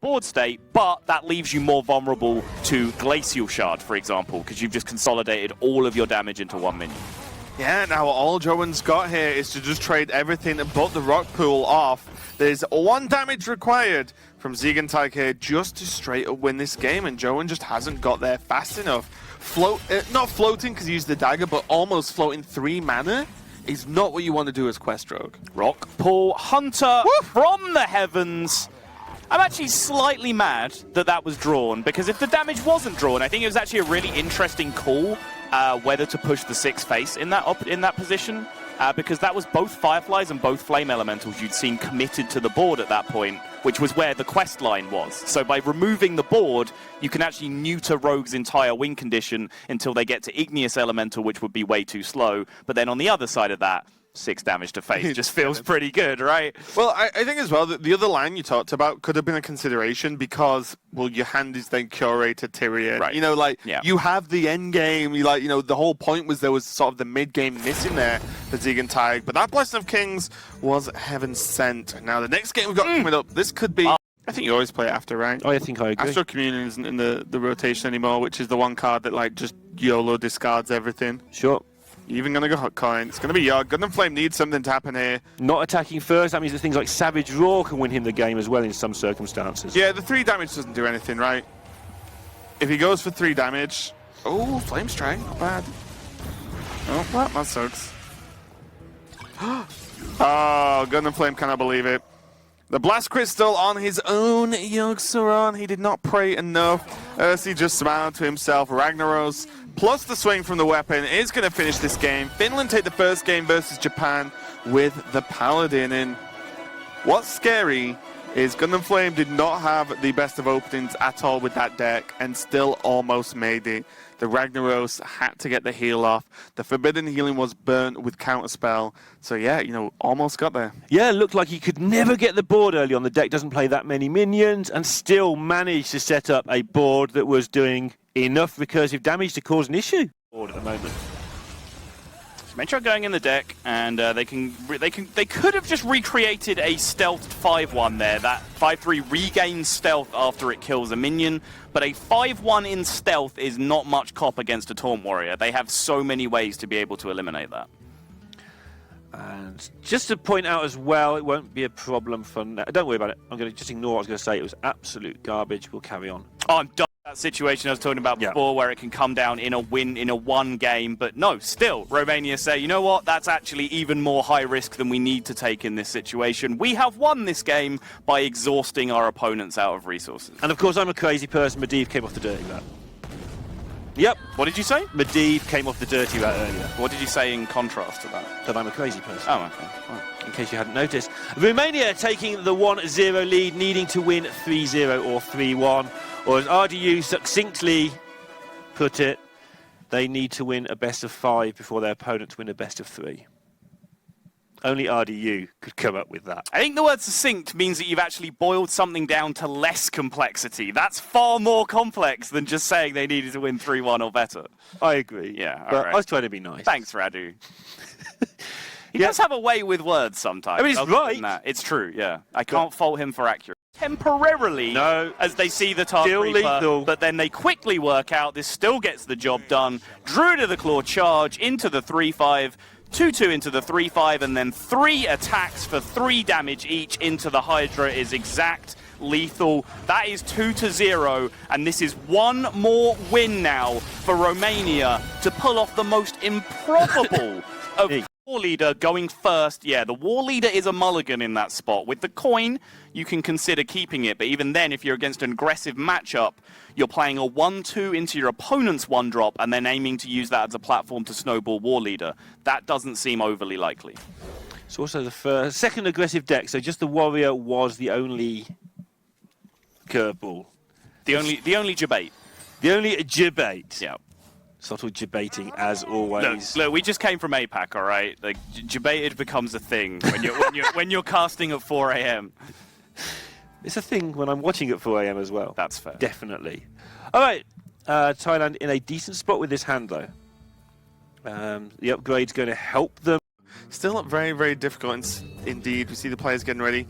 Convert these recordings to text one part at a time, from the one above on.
board state, but that leaves you more vulnerable to Glacial Shard, for example, because you've just consolidated all of your damage into one minion. Yeah, now all Jowen's got here is to just trade everything but the rock pool off. There's 1 damage required from Ziegenteig here just to straight up win this game, and Jowen just hasn't got there fast enough. Not floating because he used the dagger, but almost floating 3 mana is not what you want to do as quest rogue. Rock pool Hunter Woo! From the heavens. I'm actually slightly mad that that was drawn, because if the damage wasn't drawn, I think it was actually a really interesting call whether to push the 6 face in that position, because that was both Fireflies and both Flame Elementals you'd seen committed to the board at that point, which was where the quest line was. So by removing the board, you can actually neuter Rogue's entire win condition until they get to Igneous Elemental, which would be way too slow. But then on the other side of that, 6 damage to face just feels pretty good, right? Well, I think as well that the other line you talked about could have been a consideration because, well, your hand is then curated Tyrion. Right. You know, like, yeah. You have the end game. You like, you know, the whole point was there was sort of the mid game missing there for Ziegenteig. But that Blessing of Kings was heaven sent. Now, the next game we've got coming up, this could be... I think you always play after, right? I think I agree. Astral Communion isn't in the rotation anymore, which is the one card that, like, just YOLO discards everything. Sure. Even going to go Hot Coin. It's going to be Yogg. Gundam Flame needs something to happen here. Not attacking first, that means that things like Savage Roar can win him the game as well in some circumstances. Yeah, the 3 damage doesn't do anything, right? If he goes for 3 damage... Oh, Flame Strike, not bad. Oh, that sucks. Oh, Gundam Flame cannot believe it. The Blast Crystal on his own, Yogg-Saron. He did not pray enough. Ursi just smiled to himself. Ragnaros, plus the swing from the weapon, is going to finish this game. Finland take the first game versus Japan with the Paladin. And what's scary is Gundam Flame did not have the best of openings at all with that deck and still almost made it. The Ragnaros had to get the heal off. The Forbidden Healing was burnt with Counterspell. So yeah, you know, almost got there. Yeah, looked like he could never get the board early on. The deck doesn't play that many minions and still managed to set up a board that was doing enough recursive damage to cause an issue. Board at the moment. Metro going in the deck, and they could have just recreated a stealthed 5-1 there. That 5-3 regains stealth after it kills a minion, but a 5-1 in stealth is not much cop against a Taunt Warrior. They have so many ways to be able to eliminate that. And just to point out as well, it won't be a problem for now. Don't worry about it. I'm going to just ignore what I was going to say. It was absolute garbage. We'll carry on. Oh, I'm done. That situation I was talking about before, where it can come down in a win in a 1 game, but no, still Romania say, you know what, that's actually even more high risk than we need to take in this situation. We have won this game by exhausting our opponents out of resources. And of course I'm a crazy person. Medivh came off the dirty rat. Yep. What did you say? Medivh came off the dirty rat earlier. What did you say in contrast to that? That I'm a crazy person. Oh, okay. Right. In case you hadn't noticed. Romania taking the 1-0 lead, needing to win 3-0 or 3-1. Or as RDU succinctly put it, they need to win a best of 5 before their opponents win a best of 3. Only RDU could come up with that. I think the word succinct means that you've actually boiled something down to less complexity. That's far more complex than just saying they needed to win 3-1 or better. I agree. Yeah, but right. I was trying to be nice. Thanks, Radu. He does have a way with words sometimes. I mean, it's right. It's true, yeah. I can't fault him for accuracy. Temporarily, no, as they see the Task still Reaper, lethal. But then they quickly work out this still gets the job done. Druid of the Claw charge into the 3-5, 2-2 into the 3-5, and then 3 attacks for 3 damage each into the Hydra is exact. Lethal. That is 2-0, and this is 1 more win now for Romania to pull off the most improbable of War Leader going first. Yeah, the War Leader is a mulligan in that spot. With the coin, you can consider keeping it, but even then, if you're against an aggressive matchup, you're playing a 1-2 into your opponent's 1-drop and then aiming to use that as a platform to snowball War Leader. That doesn't seem overly likely. It's also the second aggressive deck, so just the Warrior was the only curveball. The only debate. The only debate. Yeah. Subtle debating as always. Look, we just came from APAC, all right? Like, debated becomes a thing when you're casting at 4 a.m. It's a thing when I'm watching at 4 a.m. as well. That's fair. Definitely. All right, Thailand in a decent spot with this hand, though. The upgrade's going to help them. Still very, very difficult indeed. We see the players getting ready.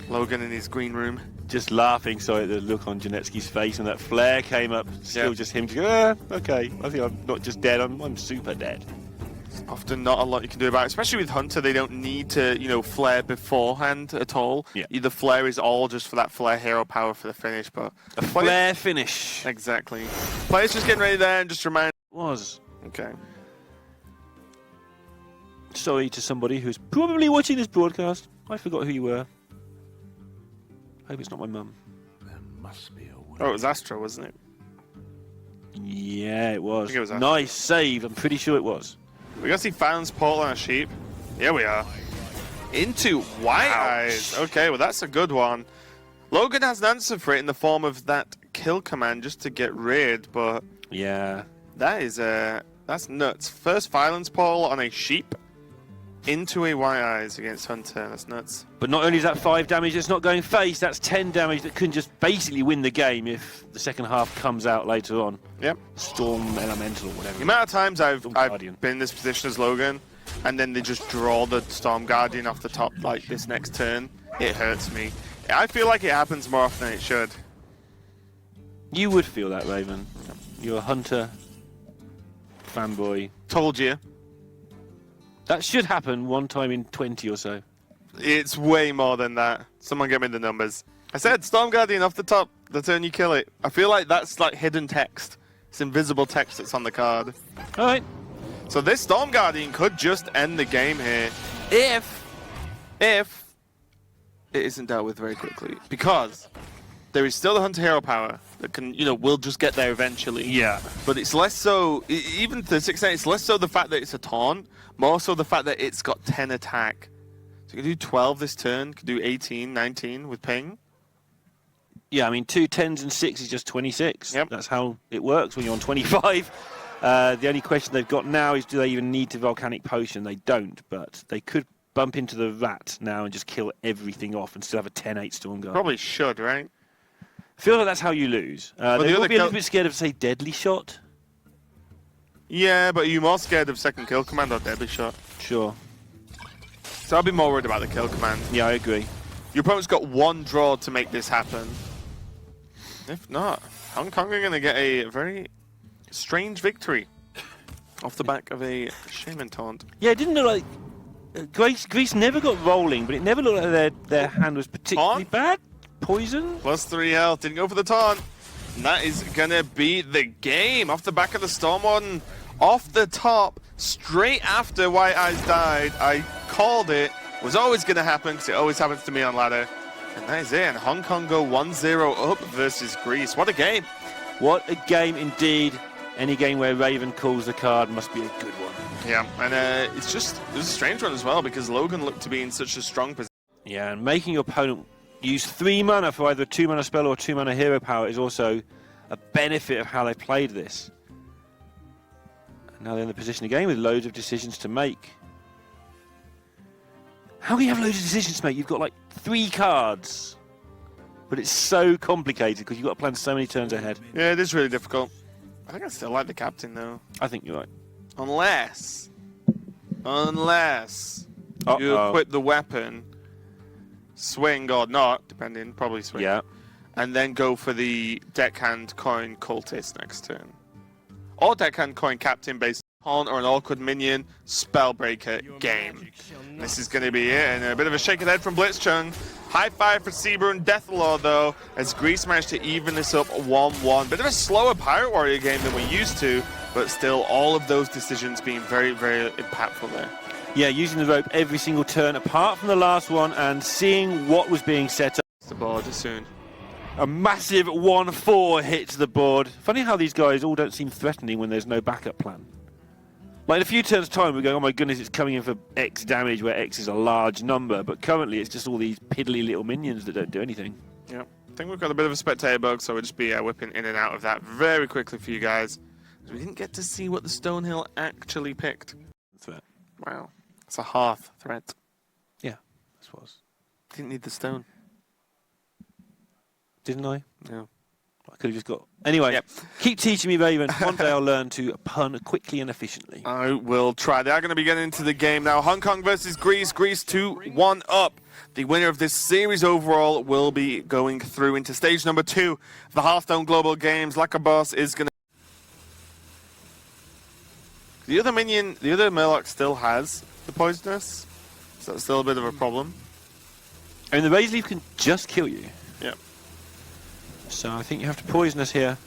Logan in his green room. just laughing, sorry, at the look on Janetsky's face, and that flare came up, still just him, okay, I think I'm not just dead, I'm super dead. Often not a lot you can do about it, especially with Hunter. They don't need to, flare beforehand at all. Yeah. The flare is all just for that flare hero power for the finish, but... A flare finish. Exactly. Players just getting ready there and just remind... Was. Okay. Sorry to somebody who's probably watching this broadcast. I forgot who you were. Hope it's not my mum. Oh, it was Astro, wasn't it? Yeah, it was. I think it was Astro. Nice save. I'm pretty sure it was. We're going to see Fountain's Portal on a sheep. Yeah, we are. Into White Eyes. Okay, well, that's a good one. Logan has an answer for it in the form of that kill command just to get rid, but... Yeah. That is, that's nuts. First Violence Portal on a sheep into a White Eyes against Hunter. That's nuts. But not only is that 5 damage that's not going face, that's 10 damage that can just basically win the game if the second half comes out later on. Yep. Storm Elemental or whatever. The amount of times I've Guardian. been in this position as Logan, and then they just draw the Storm Guardian off the top like this next turn, it hurts me. I feel like it happens more often than it should. You would feel that, Raven. You're a Hunter fanboy. Told you. That should happen one time in 20 or so. It's way more than that. Someone get me the numbers. I said Storm Guardian off the top, the turn you kill it. I feel like that's like hidden text. It's invisible text that's on the card. Alright. So this Storm Guardian could just end the game here if it isn't dealt with very quickly. Because there is still the Hunter hero power that can, will just get there eventually. Yeah. But it's less so, even to 6 it's less so the fact that it's a taunt, more so the fact that it's got 10 attack. So you can do 12 this turn, can do 18, 19 with ping. Yeah, I mean, 2 10s and 6 is just 26. Yep. That's how it works when you're on 25. The only question they've got now is do they even need to Volcanic Potion? They don't, but they could bump into the rat now and just kill everything off and still have a 10-8 Storm Guard. Probably should, right? I feel like that's how you lose. They will be a little bit scared of, say, Deadly Shot. Yeah, but are you more scared of second kill command or deadly shot? Sure. So I'll be more worried about the kill command. Yeah, I agree. Your opponent's got one draw to make this happen. If not, Hong Kong are going to get a very strange victory off the back of a Shaman taunt. Yeah, it didn't look like... Greece never got rolling, but it never looked like their hand was particularly bad. Poison? +3 health, didn't go for the taunt. And that is going to be the game off the back of the Storm Warden. Off the top, straight after White Eyes died. I called it. Was always going to happen because it always happens to me on ladder. And that is it. And Hong Kong go 1-0 up versus Greece. What a game. What a game indeed. Any game where Raven calls the card must be a good one. Yeah, and it was a strange one as well because Logan looked to be in such a strong position. Yeah, and making your opponent use 3 mana for either a 2-mana spell or 2-mana hero power is also a benefit of how they played this. And now they're in the position again with loads of decisions to make. How can you have loads of decisions to make? You've got like 3 cards. But it's so complicated because you've got to plan so many turns ahead. Yeah, it is really difficult. I think I still like the captain though. I think you're right. Unless you equip the weapon, swing or not, depending, probably swing. Yeah. And then go for the deckhand coin cultist next turn. Or deckhand coin captain based on or an awkward minion, spellbreaker, game. This is going to be it, and a bit of a shake of the head from Blitzchung. High five for Seaber and Deathlord though, as Greece managed to even this up 1-1. Bit of a slower Pirate Warrior game than we used to, but still all of those decisions being very, very impactful there. Yeah, using the rope every single turn apart from the last one and seeing what was being set up. The board soon. A massive 1-4 hit to the board. Funny how these guys all don't seem threatening when there's no backup plan. Like in a few turns' time, we go, oh my goodness, it's coming in for X damage, where X is a large number. But currently, it's just all these piddly little minions that don't do anything. Yeah, I think we've got a bit of a spectator bug, so we'll just be whipping in and out of that very quickly for you guys. We didn't get to see what the Stonehill actually picked. Threat. Wow, it's a Hearth threat. Yeah, this was. Didn't need the stone. Didn't I? No. I could have just got... Anyway, Yep. keep teaching me, Raven. One day I'll learn to pun quickly and efficiently. I will try. They are going to be getting into the game now. Hong Kong versus Greece. Greece 2-1 up. The winner of this series overall will be going through into stage number 2 of the Hearthstone Global Games. Lakabos is going to... The other Murloc still has the poisonous. So that's still a bit of a problem. I mean, the Razor Leaf can just kill you. Yeah. So I think you have to poison us here.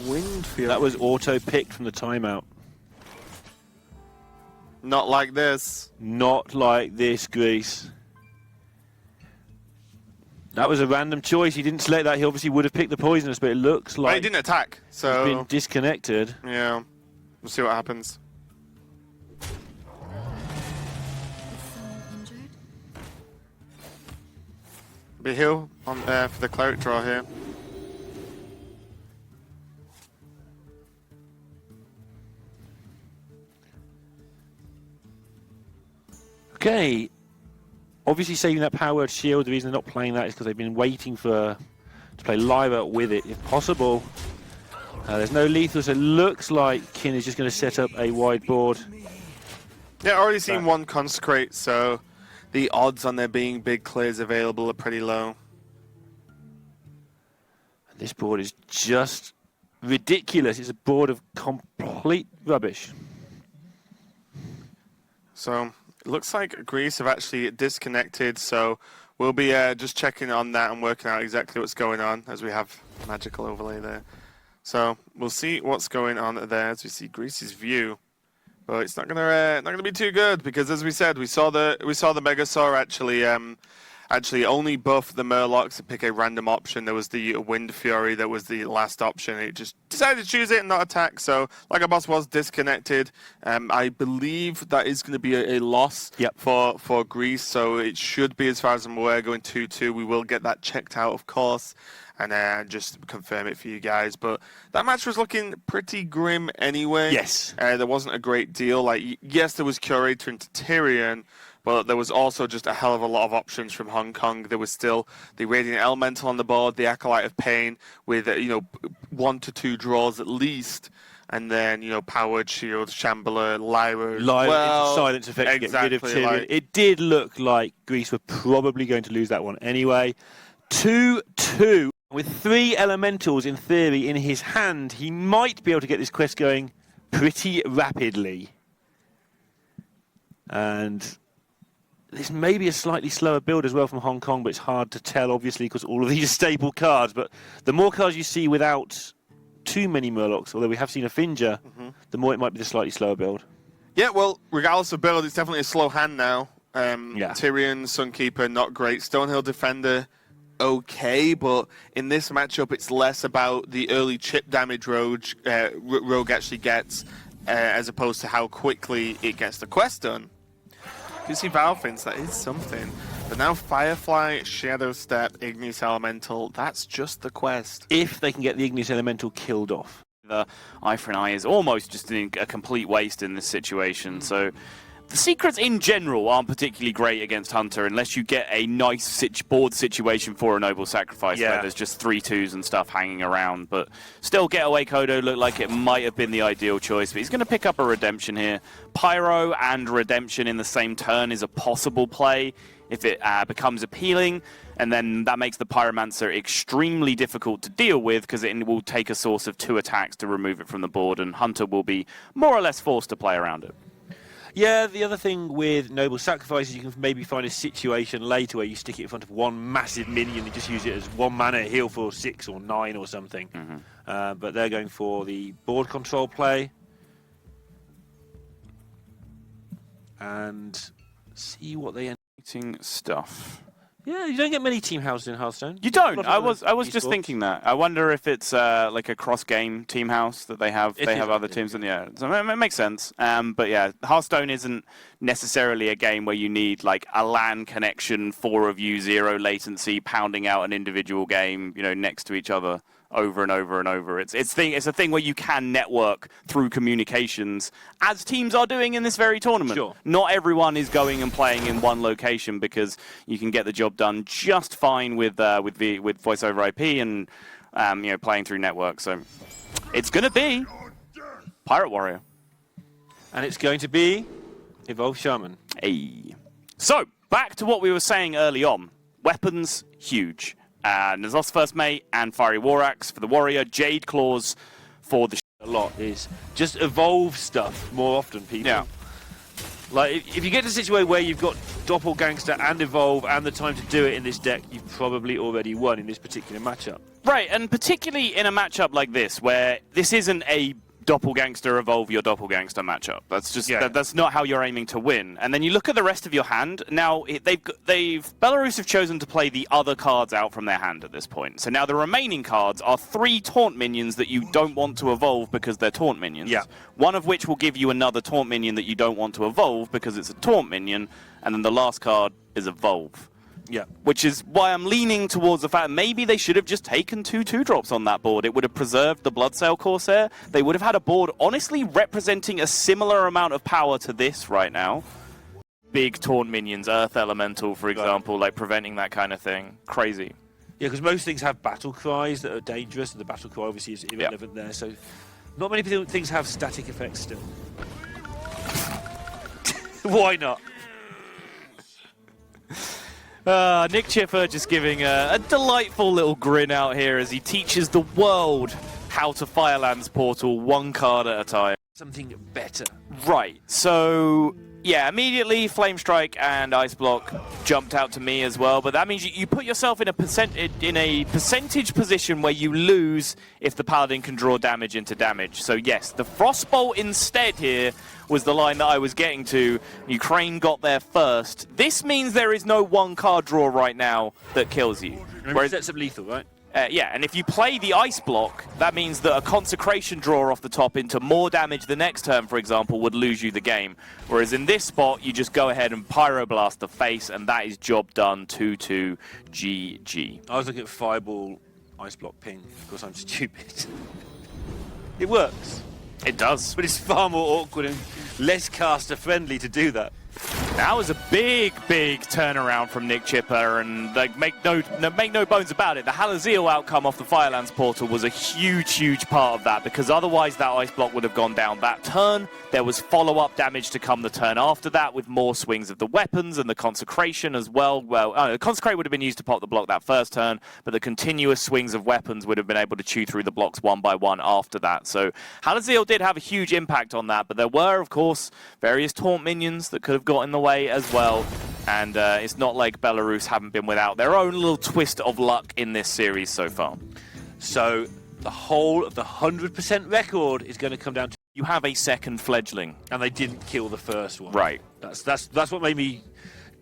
Wind Fury. That was auto-picked from the timeout. Not like this. Not like this, Greece. That was a random choice. He didn't select that. He obviously would have picked the poisonous, but it looks like He didn't attack, he's so... been disconnected. Yeah. We'll see what happens. Be heal on for the cleric draw here. Okay. Obviously saving that power word shield. The reason they're not playing that is because they've been waiting to play Lyra with it, if possible. There's no lethal, so it looks like Kin is just going to set up a wide board. Yeah, already seen one consecrate, so the odds on there being big clears available are pretty low. This board is just ridiculous. It's a board of complete rubbish. So it looks like Greece have actually disconnected, so we'll be just checking on that and working out exactly what's going on as we have magical overlay there. So we'll see what's going on there as we see Greece's view, but it's not gonna be too good because, as we said, we saw the Megasaur actually only buff the Murlocs and pick a random option. There was the Wind Fury that was the last option. It just decided to choose it and not attack. So Lakabos was disconnected. I believe that is going to be a loss for Greece. So it should be, as far as I'm aware, going 2-2. We will get that checked out, of course, and just confirm it for you guys. But that match was looking pretty grim anyway. Yes. There wasn't a great deal. Like, yes, there was Curator into Tyrion, but there was also just a hell of a lot of options from Hong Kong. There was still the Radiant Elemental on the board, the Acolyte of Pain with 1 to 2 draws at least, and then Powered Shield, Shambler, Lyra. Lyra into silence effect to get rid of exactly, Tyrion. It did look like Greece were probably going to lose that one anyway. 2-2 with 3 elementals in theory in his hand. He might be able to get this quest going pretty rapidly. And this may be a slightly slower build as well from Hong Kong, but it's hard to tell, obviously, because all of these are staple cards. But the more cards you see without too many Murlocs, although we have seen a Finger, the more it might be the slightly slower build. Yeah, well, regardless of build, it's definitely a slow hand now. Yeah. Tyrion, Sunkeeper, not great. Stonehill Defender, okay, but in this matchup, it's less about the early chip damage Rogue actually gets, as opposed to how quickly it gets the quest done. You see Valfins, that is something. But now Firefly, Shadow Step, Igneous Elemental, that's just the quest. If they can get the Igneous Elemental killed off. The Eye for an Eye is almost just a complete waste in this situation. So the secrets in general aren't particularly great against Hunter unless you get a nice board situation for a Noble Sacrifice where there's just 3/2s and stuff hanging around. But still, Getaway Kodo looked like it might have been the ideal choice. But he's going to pick up a Redemption here. Pyro and Redemption in the same turn is a possible play if it becomes appealing. And then that makes the Pyromancer extremely difficult to deal with because it will take a source of 2 attacks to remove it from the board. And Hunter will be more or less forced to play around it. Yeah, the other thing with Noble Sacrifice is you can maybe find a situation later where you stick it in front of one massive minion and just use it as 1 mana heal for 6 or 9 or something. But they're going for the board control play. And see what they end up. Stuff. Yeah, you don't get many team houses in Hearthstone. You don't. I was just thinking that. I wonder if it's like a cross-game team house that they have. They have other teams, and so it makes sense. But yeah, Hearthstone isn't necessarily a game where you need like a LAN connection, 4 of you, 0 latency, pounding out an individual game, next to each other. over and over and over. It's a thing where you can network through communications, as teams are doing in this very tournament. Sure. Not everyone is going and playing in one location, because you can get the job done just fine with voice over IP and playing through network. So it's going to be Pirate Warrior. And it's going to be Evolved Shaman. Hey. So, back to what we were saying early on. Weapons, huge. Nuzlocke's First Mate and Fiery War Axe for the Warrior. Jade Claws for the... A lot is just evolve stuff more often, people. Yeah. Like, if you get to a situation where you've got Doppelgangster and Evolve and the time to do it in this deck, you've probably already won in this particular matchup. Right, and particularly in a matchup like this, where this isn't a Doppelgangster Evolve your Doppelgangster matchup. That's just that's not how you're aiming to win. And then you look at the rest of your hand. Now Belarus have chosen to play the other cards out from their hand at this point. So now the remaining cards are 3 taunt minions that you don't want to evolve because they're taunt minions. Yeah. One of which will give you another taunt minion that you don't want to evolve because it's a taunt minion, and then the last card is Evolve. Yeah. Which is why I'm leaning towards the fact maybe they should have just taken 2 2-drops on that board. It would have preserved the Bloodsail Corsair. They would have had a board, honestly, representing a similar amount of power to this right now. Big taunt minions, Earth Elemental, for example, like preventing that kind of thing. Crazy. Yeah, because most things have battle cries that are dangerous, and the battle cry obviously is irrelevant there. So not many things have static effects still. Why not? Nick Chipper just giving a delightful little grin out here as he teaches the world how to Firelands Portal 1 card at a time. Something better. Right, so yeah, immediately Flame Strike and Ice Block jumped out to me as well, but that means you put yourself in a percentage position where you lose if the Paladin can draw damage into damage. So yes, the Frostbolt instead here was the line that I was getting to. Ukraine got there first. This means there is no 1 card draw right now that kills you. Whereas that's up lethal, right? Yeah, and if you play the Ice Block, that means that a Consecration draw off the top into more damage the next turn, for example, would lose you the game. Whereas in this spot, you just go ahead and Pyroblast the face, and that is job done, 2-2 GG. I was looking at Fireball, Ice Block, Ping, because I'm stupid. It works. It does. But it's far more awkward and less caster-friendly to do that. That was a big turnaround from Nick Chipper, and like, make no bones about it. The Halazeel outcome off the Firelands Portal was a huge part of that, because otherwise that Ice Block would have gone down that turn. There was follow-up damage to come the turn after that, with more swings of the weapons and the Consecration as well. Well, the Consecrate would have been used to pop the block that first turn, but the continuous swings of weapons would have been able to chew through the blocks one by one after that. So Halazeel did have a huge impact on that, but there were, of course, various taunt minions that could have got in the way as well, and it's not like Belarus haven't been without their own little twist of luck in this series so far. So the whole of the 100% record is going to come down to you have a second fledgling, and they didn't kill the first one. Right. That's what made me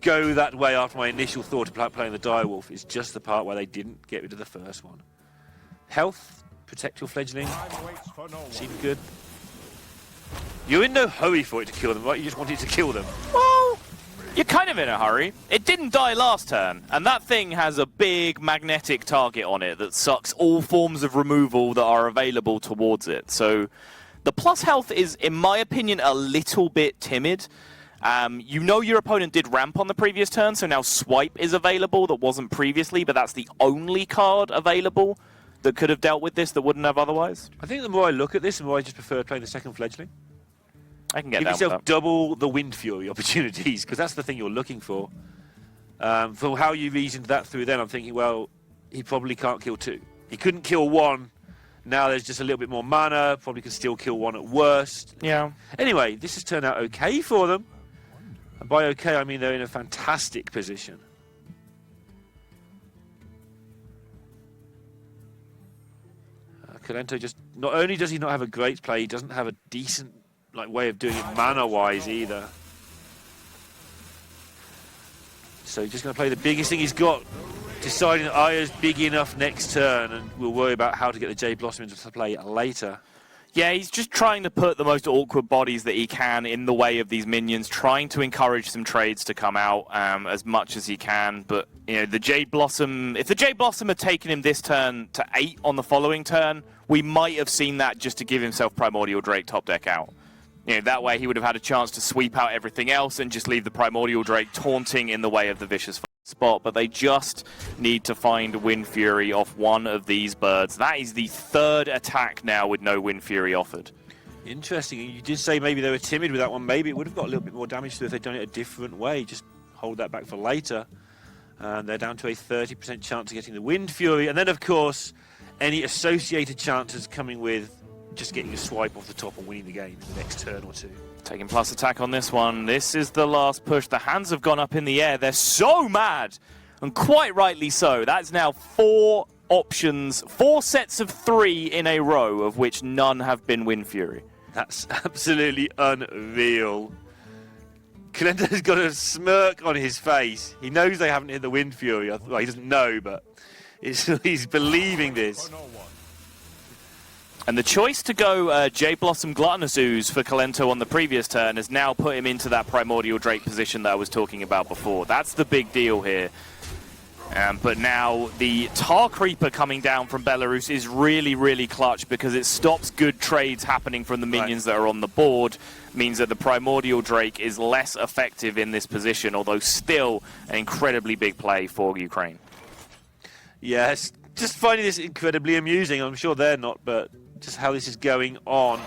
go that way after my initial thought about playing the Direwolf. Is just the part where they didn't get rid of the first one. Health, protect your fledgling. Seemed good. You're in no hurry for it to kill them, right? You just want it to kill them. Well, you're kind of in a hurry. It didn't die last turn, and that thing has a big magnetic target on it that sucks all forms of removal that are available towards it. So the plus health is, in my opinion, a little bit timid. You know your opponent did ramp on the previous turn, so now Swipe is available that wasn't previously, but that's the only card available that could have dealt with this that wouldn't have otherwise. I think the more I look at this, the more I just prefer playing the second fledgling. I can get Give down yourself with that. double the Wind Fury opportunities, because that's the thing you're looking for. For how you reasoned that through then, I'm thinking, well, he probably can't kill 2. He couldn't kill 1. Now there's just a little bit more mana. Probably can still kill 1 at worst. Yeah. Anyway, this has turned out okay for them. And by okay, I mean they're in a fantastic position. Kalento just, not only does he not have a great play, he doesn't have a decent way of doing it mana-wise either. So he's just going to play the biggest thing he's got, deciding that Aya's big enough next turn, and we'll worry about how to get the Jade Blossom into play later. Yeah, he's just trying to put the most awkward bodies that he can in the way of these minions, trying to encourage some trades to come out as much as he can. But, you know, the Jade Blossom, if the Jade Blossom had taken him this turn to 8 on the following turn, we might have seen that just to give himself Primordial Drake top deck out. You know, that way he would have had a chance to sweep out everything else and just leave the Primordial Drake taunting in the way of the Vicious spot, but they just need to find Wind Fury off one of these birds. That is the 3rd attack now with no Wind Fury offered. Interesting. You did say maybe they were timid with that one. Maybe it would have got a little bit more damage to it if they'd done it a different way. Just hold that back for later. And they're down to a 30% chance of getting the Wind Fury. And then, of course, any associated chances coming with just getting a swipe off the top and winning the game in the next turn or two. Taking plus attack on this one. This is the last push. The hands have gone up in the air. They're so mad, and quite rightly so. That's now 4 options, 4 sets of 3 in a row, of which none have been Wind Fury. That's absolutely unreal. Kalento's got a smirk on his face. He knows they haven't hit the Wind Fury. Well, he doesn't know, but he's believing this. And the choice to go Jade Blossom Gluttonous Ooze for Kalento on the previous turn has now put him into that Primordial Drake position that I was talking about before. That's the big deal here. But now the Tar Creeper coming down from Belarus is really, really clutch because it stops good trades happening from the minions that are on the board. Means that the Primordial Drake is less effective in this position, although still an incredibly big play for Ukraine. Yes, just finding this incredibly amusing. I'm sure they're not, but just how this is going on.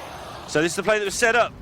So this is the play that was set up